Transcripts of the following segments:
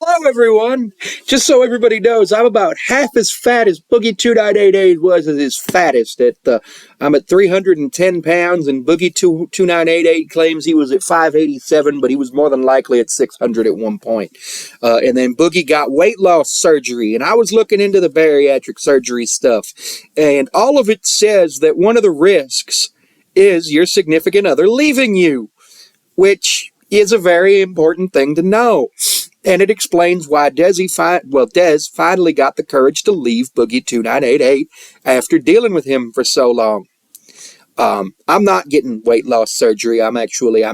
Hello, everyone. Just so everybody knows, I'm about half as fat as Boogie2988 was at his fattest. I'm at 310 pounds, and Boogie2988 claims he was at 587, but he was more than likely at 600 at one point. And then Boogie got weight loss surgery, and I was looking into the bariatric surgery stuff, and all of it says that one of the risks is your significant other leaving you, which is a very important thing to know. And it explains why Des finally got the courage to leave Boogie2988 after dealing with him for so long. I'm not getting weight loss surgery. I'm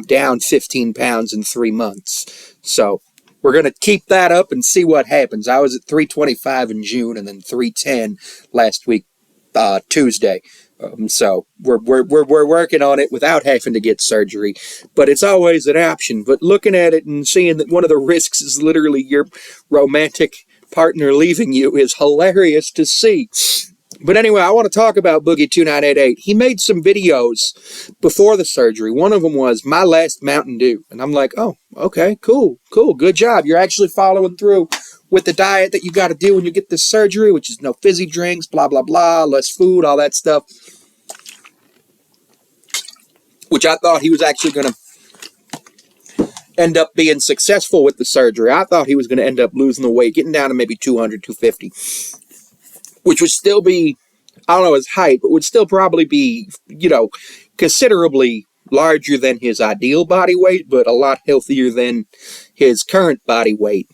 down 15 pounds in 3 months. So we're going to keep that up and see what happens. I was at 325 in June and then 310 last week, Tuesday. So we're working on it without having to get surgery, but it's always an option. But looking at it and seeing that one of the risks is literally your romantic partner leaving you is hilarious to see. But anyway, I want to talk about Boogie2988. He made some videos before the surgery. One of them was my last Mountain Dew. And I'm like, oh, okay, cool, good job. You're actually following through with the diet that you got to do when you get this surgery, which is no fizzy drinks, blah, blah, blah, less food, all that stuff. Which I thought he was actually going to end up being successful with the surgery. I thought he was going to end up losing the weight, getting down to maybe 200, 250. Which would still be, I don't know his height, but would still probably be, considerably larger than his ideal body weight, but a lot healthier than his current body weight.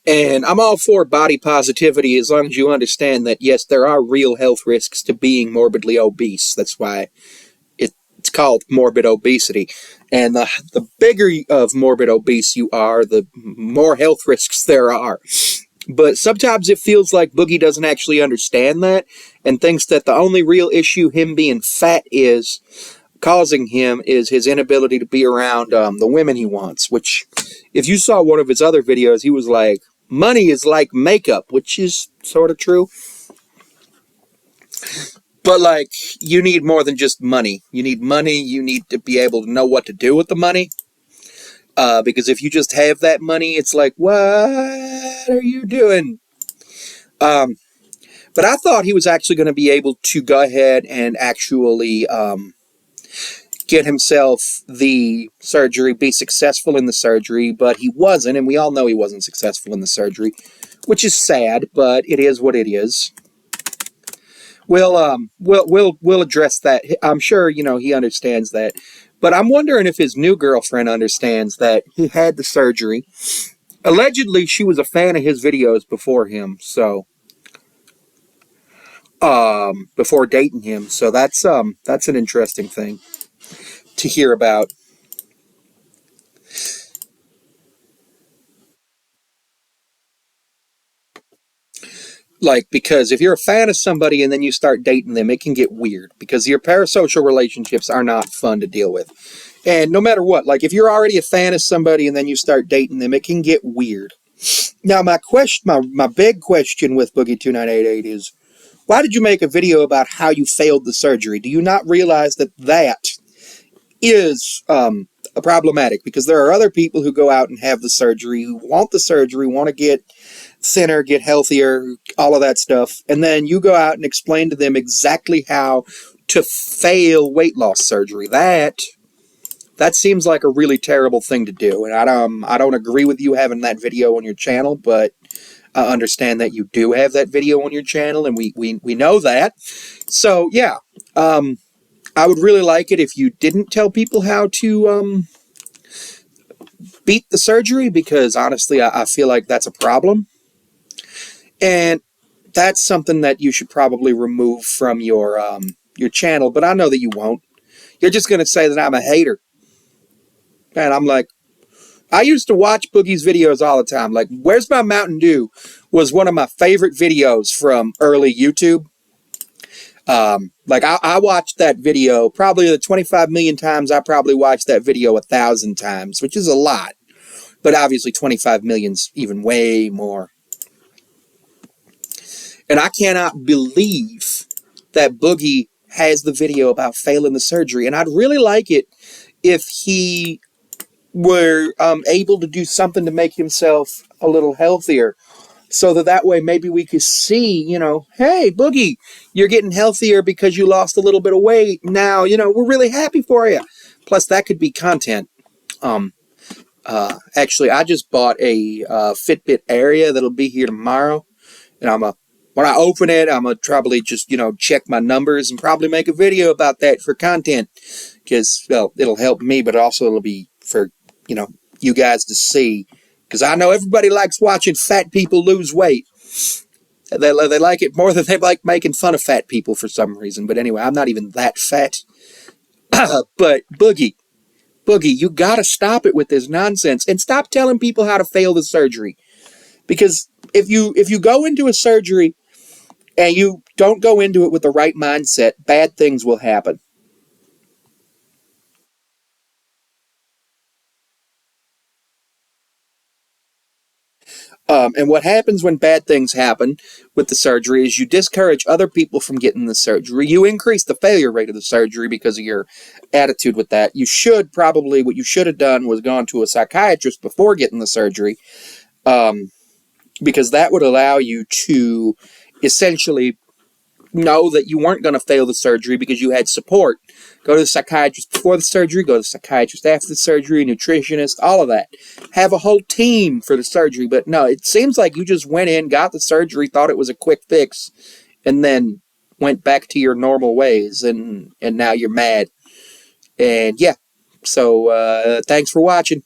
And I'm all for body positivity as long as you understand that, yes, there are real health risks to being morbidly obese. That's why it's called morbid obesity. And the bigger of morbid obese you are, the more health risks there are. But sometimes it feels like Boogie doesn't actually understand that and thinks that the only real issue him being fat is causing him is his inability to be around the women he wants, which if you saw one of his other videos, he was like, money is like makeup, which is sort of true. But like, you need more than just money. You need money. You need to be able to know what to do with the money. Because if you just have that money, it's like, what are you doing? But I thought he was actually going to be able to go ahead and actually get himself the surgery, be successful in the surgery, but he wasn't, and we all know he wasn't successful in the surgery, which is sad, but it is what it is. We'll address that. I'm sure, he understands that. But I'm wondering if his new girlfriend understands that he had the surgery. Allegedly, she was a fan of his videos before him, so before dating him. So that's an interesting thing to hear about. Like, because if you're a fan of somebody and then you start dating them, it can get weird because your parasocial relationships are not fun to deal with. And no matter what, like if you're already a fan of somebody and then you start dating them, it can get weird. Now, my big question with Boogie2988 is, why did you make a video about how you failed the surgery? Do you not realize that is problematic? Because there are other people who go out and have the surgery, who want the surgery, want to get thinner, get healthier, all of that stuff, and then you go out and explain to them exactly how to fail weight loss surgery. That seems like a really terrible thing to do, and I don't agree with you having that video on your channel, but I understand that you do have that video on your channel, and we know that. So yeah, I would really like it if you didn't tell people how to beat the surgery, because honestly, I feel like that's a problem. And that's something that you should probably remove from your channel, but I know that you won't. You're just going to say that I'm a hater. And I'm like, I used to watch Boogie's videos all the time. Like, Where's My Mountain Dew was one of my favorite videos from early YouTube. Like, I watched that video probably the 25 million times. I probably watched that video 1,000 times, which is a lot. But obviously 25 million's even way more. And I cannot believe that Boogie has the video about failing the surgery. And I'd really like it if he were able to do something to make himself a little healthier, so that way maybe we could see, hey, Boogie, you're getting healthier because you lost a little bit of weight. Now, we're really happy for you. Plus, that could be content. Actually, I just bought a Fitbit Area that'll be here tomorrow, and when I open it, I'm gonna probably just check my numbers and probably make a video about that for content, because it'll help me, but also it'll be for you guys to see, because I know everybody likes watching fat people lose weight. They like it more than they like making fun of fat people for some reason. But anyway, I'm not even that fat. But Boogie, you gotta stop it with this nonsense and stop telling people how to fail the surgery. Because if you go into a surgery and you don't go into it with the right mindset, bad things will happen. And what happens when bad things happen with the surgery is you discourage other people from getting the surgery. You increase the failure rate of the surgery because of your attitude with that. What you should have done was gone to a psychiatrist before getting the surgery, because that would allow you to essentially know that you weren't going to fail the surgery because you had support. Go to the psychiatrist before the surgery, go to the psychiatrist after the surgery, nutritionist, all of that. Have a whole team for the surgery. But no, it seems like you just went in, got the surgery, thought it was a quick fix, and then went back to your normal ways, and now you're mad. And yeah, so thanks for watching.